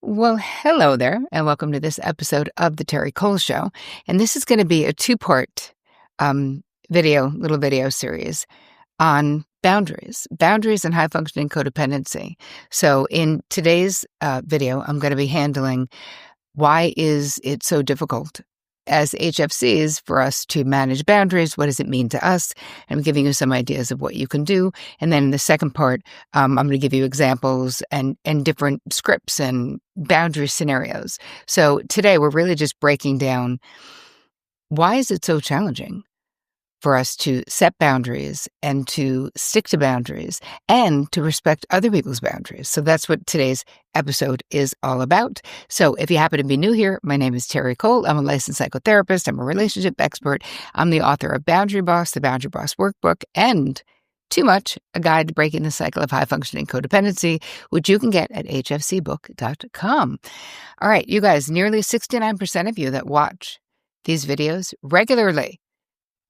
Well, hello there, and welcome to this episode of the Terri Cole Show. And this is going to be a two-part little video series on boundaries and high-functioning codependency. So in today's video, I'm going to be handling why is it so difficult as HFCs for us to manage boundaries? What does it mean to us? I'm giving you some ideas of what you can do. And then in the second part, I'm going to give you examples and different scripts and boundary scenarios. So today we're really just breaking down why is it so challenging for us to set boundaries and to stick to boundaries and to respect other people's boundaries. So that's what today's episode is all about. So if you happen to be new here, my name is Terri Cole. I'm a licensed psychotherapist. I'm a relationship expert. I'm the author of Boundary Boss, the Boundary Boss Workbook, and Too Much, a guide to breaking the cycle of high-functioning codependency, which you can get at hfcbook.com. All right, you guys, nearly 69% of you that watch these videos regularly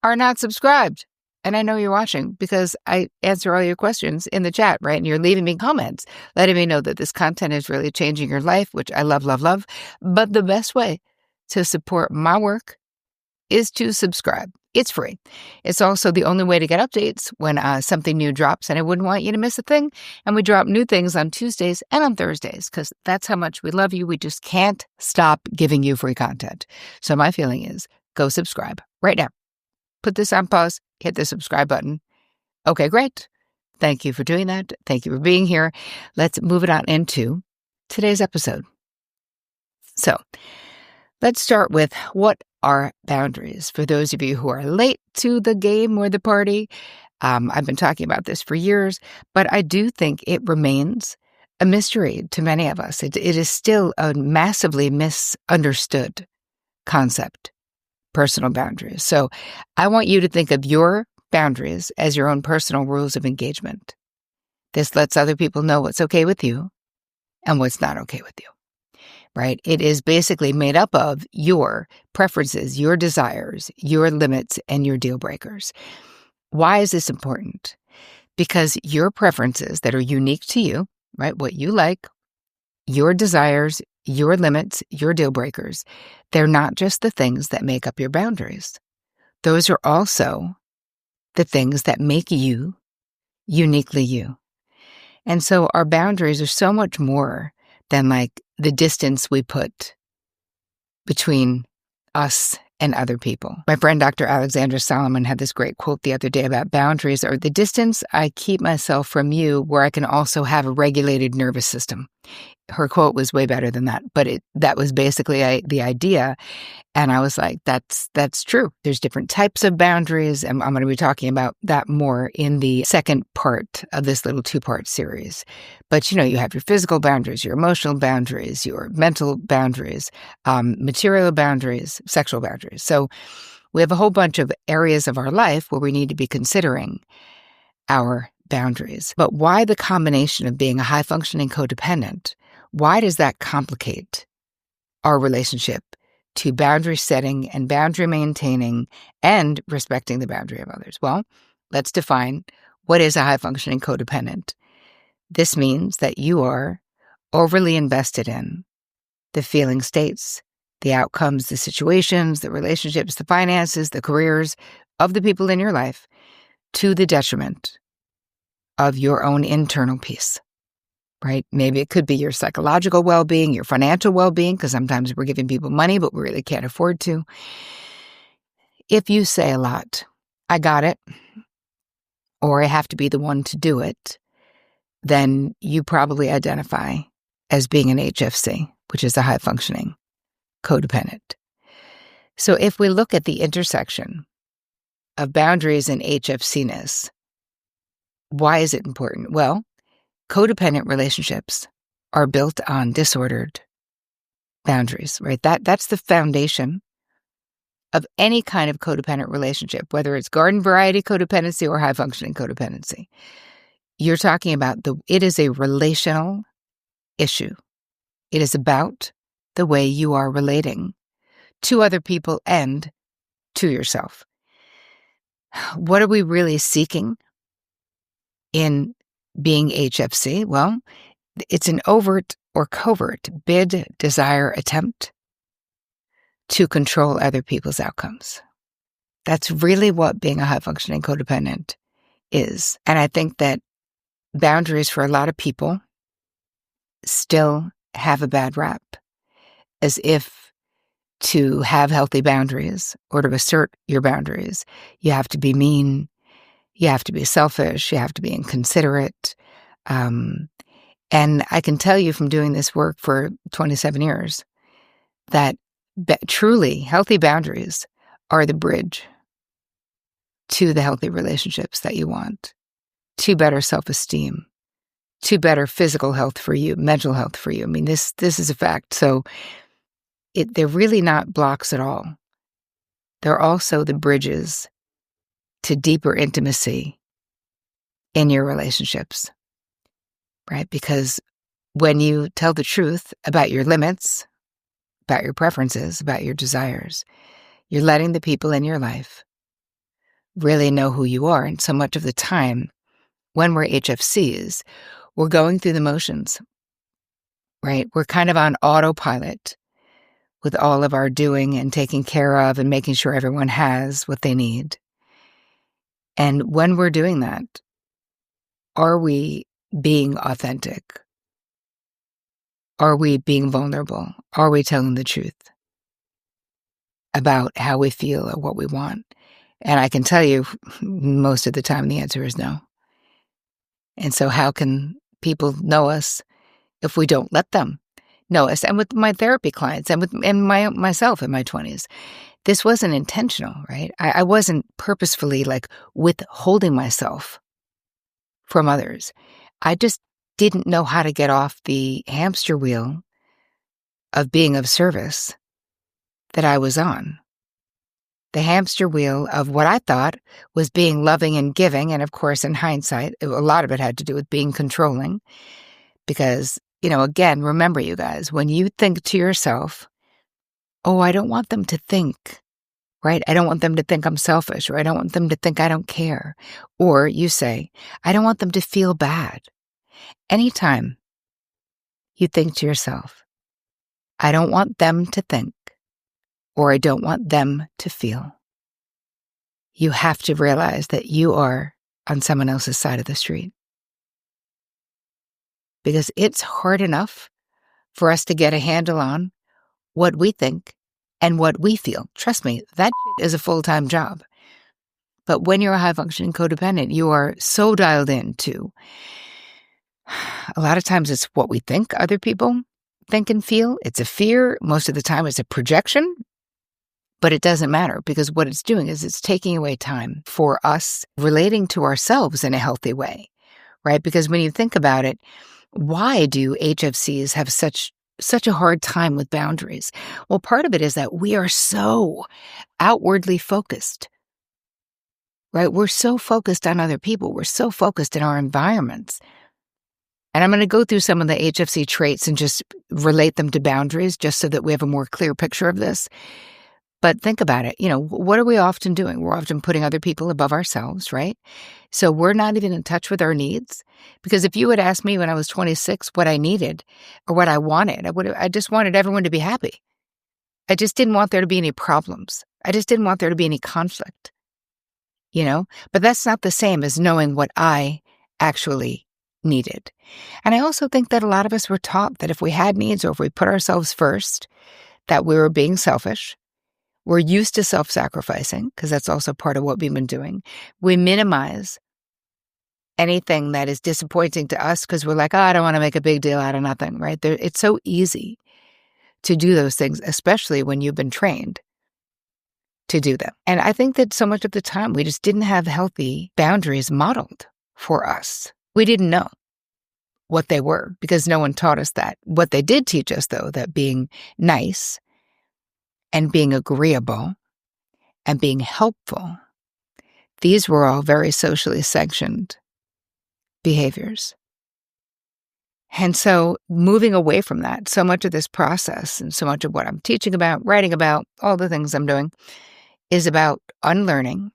are not subscribed. And I know you're watching because I answer all your questions in the chat, right? And you're leaving me comments, letting me know that this content is really changing your life, which I love, love, love. But the best way to support my work is to subscribe. It's free. It's also the only way to get updates when something new drops, and I wouldn't want you to miss a thing. And we drop new things on Tuesdays and on Thursdays because that's how much we love you. We just can't stop giving you free content. So my feeling is go subscribe right now. Put this on pause, hit the subscribe button. Okay, great. Thank you for doing that. Thank you for being here. Let's move it on into today's episode. So let's start with what are boundaries? For those of you who are late to the game or the party, I've been talking about this for years, but I do think it remains a mystery to many of us. It is still a massively misunderstood concept. Personal boundaries. So I want you to think of your boundaries as your own personal rules of engagement. This lets other people know what's okay with you and what's not okay with you, right? It is basically made up of your preferences, your desires, your limits, and your deal breakers. Why is this important? Because your preferences that are unique to you, right? What you like, your desires, your limits, your deal breakers, they're not just the things that make up your boundaries. Those are also the things that make you uniquely you. And so our boundaries are so much more than like the distance we put between us and other people. My friend Dr. Alexandra Solomon had this great quote the other day about boundaries are the distance I keep myself from you where I can also have a regulated nervous system. Her quote was way better than that, but that was basically the idea. And I was like, that's true. There's different types of boundaries, and I'm going to be talking about that more in the second part of this little two-part series. But, you have your physical boundaries, your emotional boundaries, your mental boundaries, material boundaries, sexual boundaries. So we have a whole bunch of areas of our life where we need to be considering our boundaries. But why the combination of being a high-functioning codependent? Why does that complicate our relationship to boundary setting and boundary maintaining and respecting the boundary of others? Well, let's define what is a high-functioning codependent. This means that you are overly invested in the feeling states, the outcomes, the situations, the relationships, the finances, the careers of the people in your life to the detriment of your own internal peace. Right? Maybe it could be your psychological well-being, your financial well-being, because sometimes we're giving people money, but we really can't afford to. If you say a lot, I got it, or I have to be the one to do it, then you probably identify as being an HFC, which is a high-functioning codependent. So if we look at the intersection of boundaries and HFC-ness, why is it important? Well, codependent relationships are built on disordered boundaries, right? That's the foundation of any kind of codependent relationship, whether it's garden variety codependency or high functioning codependency. You're talking about it is a relational issue. It is about the way you are relating to other people and to yourself. What are we really seeking in being HFC? Well, It's an overt or covert bid, desire, attempt to control other people's outcomes. That's really what being a high-functioning codependent is. And I think that boundaries for a lot of people still have a bad rap, as if to have healthy boundaries or to assert your boundaries, you have to be mean, you have to be selfish, you have to be inconsiderate. And I can tell you from doing this work for 27 years that truly healthy boundaries are the bridge to the healthy relationships that you want, to better self-esteem, to better physical health for you, mental health for you. I mean, this is a fact. So they're really not blocks at all. They're also the bridges to deeper intimacy in your relationships, right? Because when you tell the truth about your limits, about your preferences, about your desires, you're letting the people in your life really know who you are. And so much of the time, when we're HFCs, we're going through the motions, right? We're kind of on autopilot with all of our doing and taking care of and making sure everyone has what they need. And when we're doing that, are we being authentic? Are we being vulnerable? Are we telling the truth about how we feel or what we want? And I can tell you, most of the time, the answer is no. And so how can people know us if we don't let them know us? And with my therapy clients and myself in my 20s, this wasn't intentional, right? I wasn't purposefully withholding myself from others. I just didn't know how to get off the hamster wheel of being of service that I was on. The hamster wheel of what I thought was being loving and giving. And of course, in hindsight, a lot of it had to do with being controlling. Because, again, remember, you guys, when you think to yourself, oh, I don't want them to think, right? I don't want them to think I'm selfish, or I don't want them to think I don't care. Or you say, I don't want them to feel bad. Anytime you think to yourself, I don't want them to think, or I don't want them to feel, you have to realize that you are on someone else's side of the street. Because it's hard enough for us to get a handle on what we think and what we feel. Trust me, that is a full-time job. But when you're a high-functioning codependent, you are so dialed into, a lot of times it's what we think other people think and feel. It's a fear. Most of the time it's a projection. But it doesn't matter, because what it's doing is it's taking away time for us relating to ourselves in a healthy way, right? Because when you think about it, why do HFCs have such a hard time with boundaries? Well, part of it is that we are so outwardly focused, right? We're so focused on other people. We're so focused in our environments. And I'm going to go through some of the HFC traits and just relate them to boundaries, just so that we have a more clear picture of this. But think about it. What are we often doing? We're often putting other people above ourselves, right? So we're not even in touch with our needs. Because if you had asked me when I was 26 what I needed or what I wanted, I just wanted everyone to be happy. I just didn't want there to be any problems. I just didn't want there to be any conflict, But that's not the same as knowing what I actually needed. And I also think that a lot of us were taught that if we had needs or if we put ourselves first, that we were being selfish. We're used to self-sacrificing, because that's also part of what we've been doing. We minimize anything that is disappointing to us because we're like, I don't want to make a big deal out of nothing, right? It's so easy to do those things, especially when you've been trained to do them. And I think that so much of the time we just didn't have healthy boundaries modeled for us. We didn't know what they were because no one taught us that. What they did teach us, though, that being nice and being agreeable and being helpful, these were all very socially sanctioned behaviors. And so moving away from that, so much of this process and so much of what I'm teaching about, writing about, all the things I'm doing, is about unlearning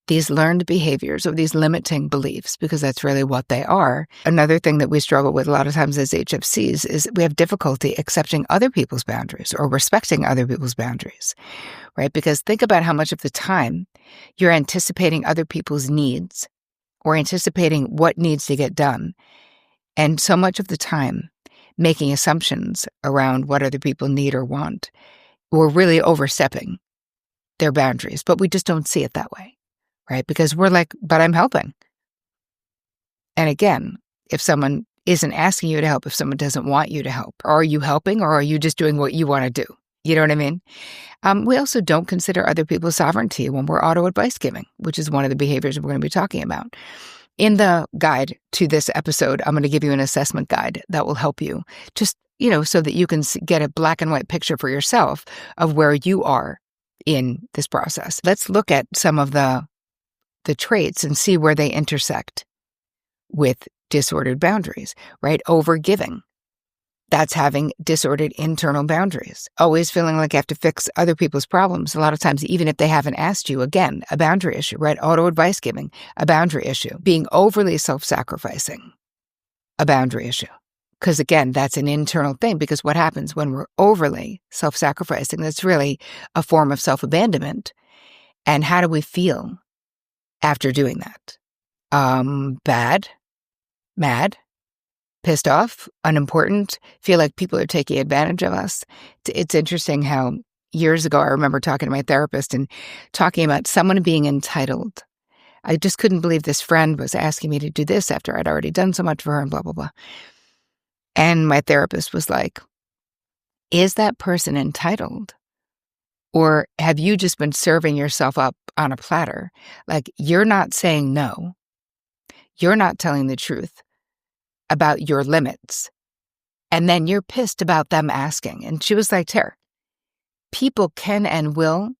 these learned behaviors or these limiting beliefs, because that's really what they are. Another thing that we struggle with a lot of times as HFCs is we have difficulty accepting other people's boundaries or respecting other people's boundaries, right? Because think about how much of the time you're anticipating other people's needs or anticipating what needs to get done. And so much of the time making assumptions around what other people need or want. We're really overstepping their boundaries, but we just don't see it that way. Right? Because we're like, but I'm helping. And again, if someone isn't asking you to help, if someone doesn't want you to help, are you helping or are you just doing what you want to do? You know what I mean? We also don't consider other people's sovereignty when we're auto-advice giving, which is one of the behaviors we're going to be talking about. In the guide to this episode, I'm going to give you an assessment guide that will help you just, so that you can get a black and white picture for yourself of where you are in this process. Let's look at some of the traits and see where they intersect with disordered boundaries, right? Overgiving. That's having disordered internal boundaries. Always feeling like you have to fix other people's problems. A lot of times, even if they haven't asked you, again, a boundary issue, right? Auto-advice giving, a boundary issue. Being overly self-sacrificing, a boundary issue. Because again, that's an internal thing, because what happens when we're overly self-sacrificing, that's really a form of self-abandonment. And how do we feel after doing that? Bad, mad, pissed off, unimportant, feel like people are taking advantage of us. It's interesting how years ago, I remember talking to my therapist and talking about someone being entitled. I just couldn't believe this friend was asking me to do this after I'd already done so much for her and blah, blah, blah. And my therapist was like, is that person entitled? Or have you just been serving yourself up on a platter? Like, you're not saying no. You're not telling the truth about your limits. And then you're pissed about them asking. And she was like, Terri, people can and will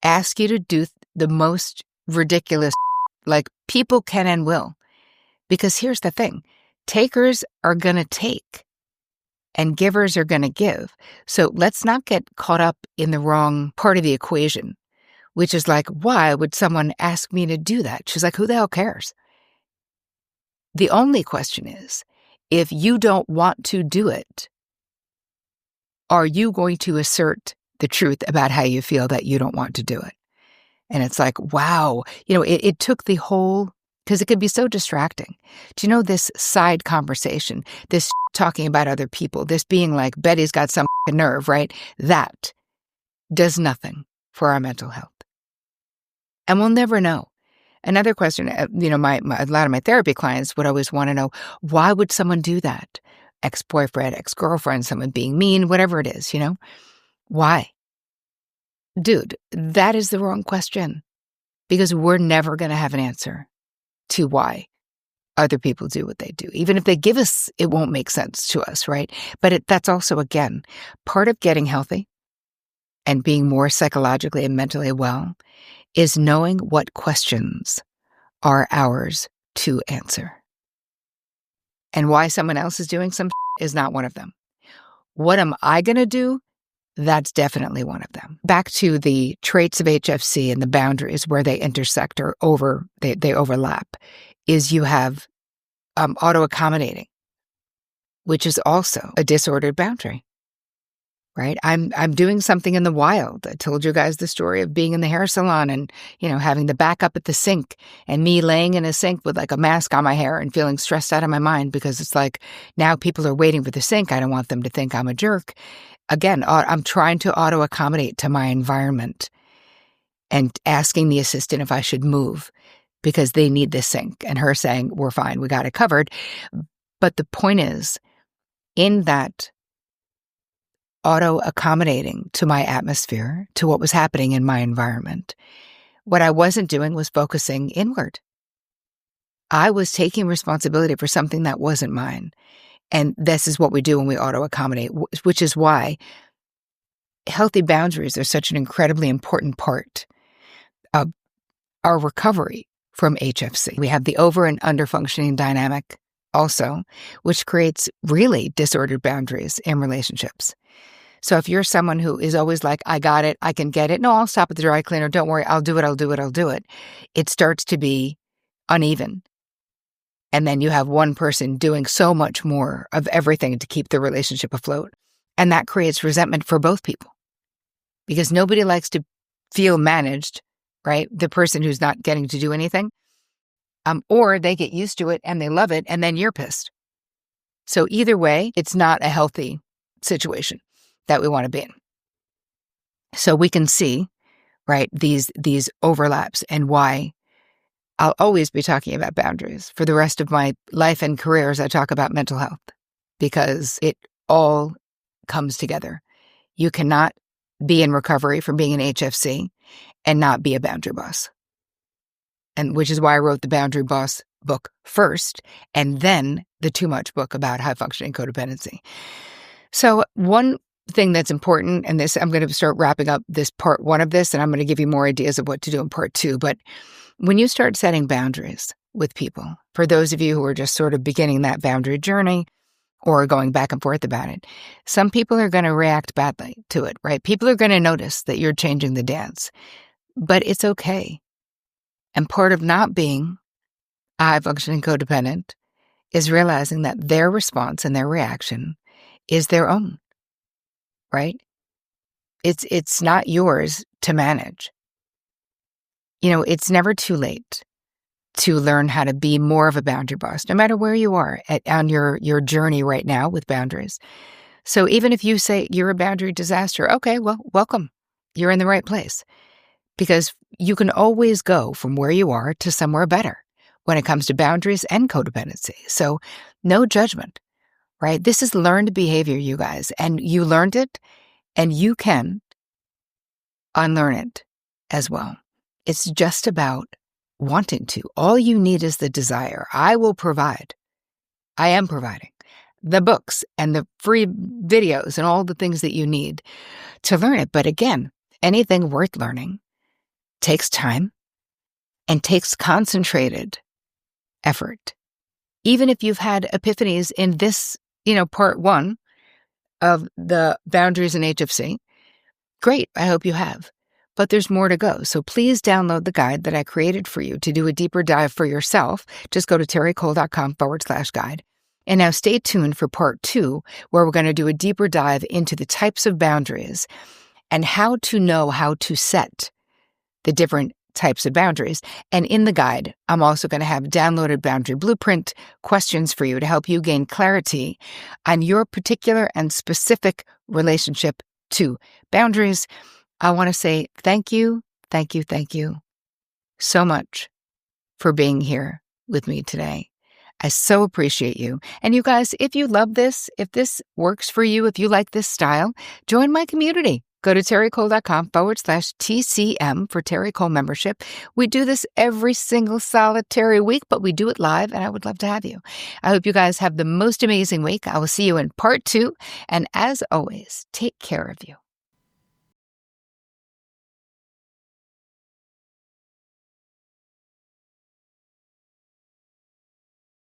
ask you to do the most ridiculous, like people can and will. Because here's the thing, takers are going to take and givers are going to give. So let's not get caught up in the wrong part of the equation, which is like, why would someone ask me to do that? She's like, who the hell cares? The only question is, if you don't want to do it, are you going to assert the truth about how you feel that you don't want to do it? And it's like, wow, it took the whole, because it could be so distracting. Do you know this side conversation, this talking about other people, this being like, Betty's got some nerve, right? That does nothing for our mental health. And we'll never know. Another question, a lot of my therapy clients would always want to know, why would someone do that? Ex-boyfriend, ex-girlfriend, someone being mean, whatever it is, Why? Dude, that is the wrong question, because we're never going to have an answer to why other people do what they do. Even if they give us, it won't make sense to us, right? But that's also, again, part of getting healthy and being more psychologically and mentally well is knowing what questions are ours to answer. And why someone else is doing some is not one of them. What am I going to do? That's definitely one of them. Back to the traits of HFC and the boundaries where they intersect or they overlap, is you have auto-accommodating, which is also a disordered boundary. Right? I'm doing something in the wild. I told you guys the story of being in the hair salon and, having the backup at the sink and me laying in a sink with like a mask on my hair and feeling stressed out of my mind because it's like, now people are waiting for the sink. I don't want them to think I'm a jerk. Again, I'm trying to auto-accommodate to my environment and asking the assistant if I should move because they need the sink, and her saying, we're fine, we got it covered. But the point is, in that auto-accommodating to my atmosphere, to what was happening in my environment, what I wasn't doing was focusing inward. I was taking responsibility for something that wasn't mine. And this is what we do when we auto-accommodate, which is why healthy boundaries are such an incredibly important part of our recovery from HFC. We have the over and under functioning dynamic also, which creates really disordered boundaries in relationships. So if you're someone who is always like, I got it, I can get it. No, I'll stop at the dry cleaner. Don't worry. I'll do it. It starts to be uneven. And then you have one person doing so much more of everything to keep the relationship afloat. And that creates resentment for both people because nobody likes to feel managed, right? The person who's not getting to do anything. Or they get used to it and they love it and then you're pissed. So either way, it's not a healthy situation that we want to be in. So we can see, right, these overlaps and why I'll always be talking about boundaries. For the rest of my life and career as I talk about mental health, because it all comes together. You cannot be in recovery from being an HFC and not be a boundary boss. And which is why I wrote the Boundary Boss book first, and then the Too Much book about high functioning codependency. So one thing that's important, and this, I'm going to start wrapping up this part one of this, and I'm going to give you more ideas of what to do in part two. But when you start setting boundaries with people, for those of you who are just sort of beginning that boundary journey or going back and forth about it, some people are going to react badly to it, right? People are going to notice that you're changing the dance, but it's okay. And part of not being a high-functioning codependent is realizing that their response and their reaction is their own, right? It's not yours to manage. You know, it's never too late to learn how to be more of a boundary boss, no matter where you are on your journey right now with boundaries. So even if you say you're a boundary disaster, okay, well, welcome. You're in the right place. Because you can always go from where you are to somewhere better when it comes to boundaries and codependency. So no judgment, right? This is learned behavior, you guys, and you learned it and you can unlearn it as well. It's just about wanting to. All you need is the desire. I will provide. I am providing the books and the free videos and all the things that you need to learn it. But again, anything worth learning takes time and takes concentrated effort. Even if you've had epiphanies in this, part one of the boundaries in HFC, great, I hope you have. But there's more to go. So please download the guide that I created for you to do a deeper dive for yourself. Just go to terricole.com/guide. And now stay tuned for part two, where we're going to do a deeper dive into the types of boundaries and how to know how to set the different types of boundaries. And in the guide, I'm also going to have downloaded boundary blueprint questions for you to help you gain clarity on your particular and specific relationship to boundaries. I want to say thank you so much for being here with me today. I so appreciate you. And you guys, if you love this, if this works for you, if you like this style, join my community. Go to terricole.com/TCM for Terri Cole membership. We do this every single solitary week, but we do it live, and I would love to have you. I hope you guys have the most amazing week. I will see you in part two. And as always, take care of you.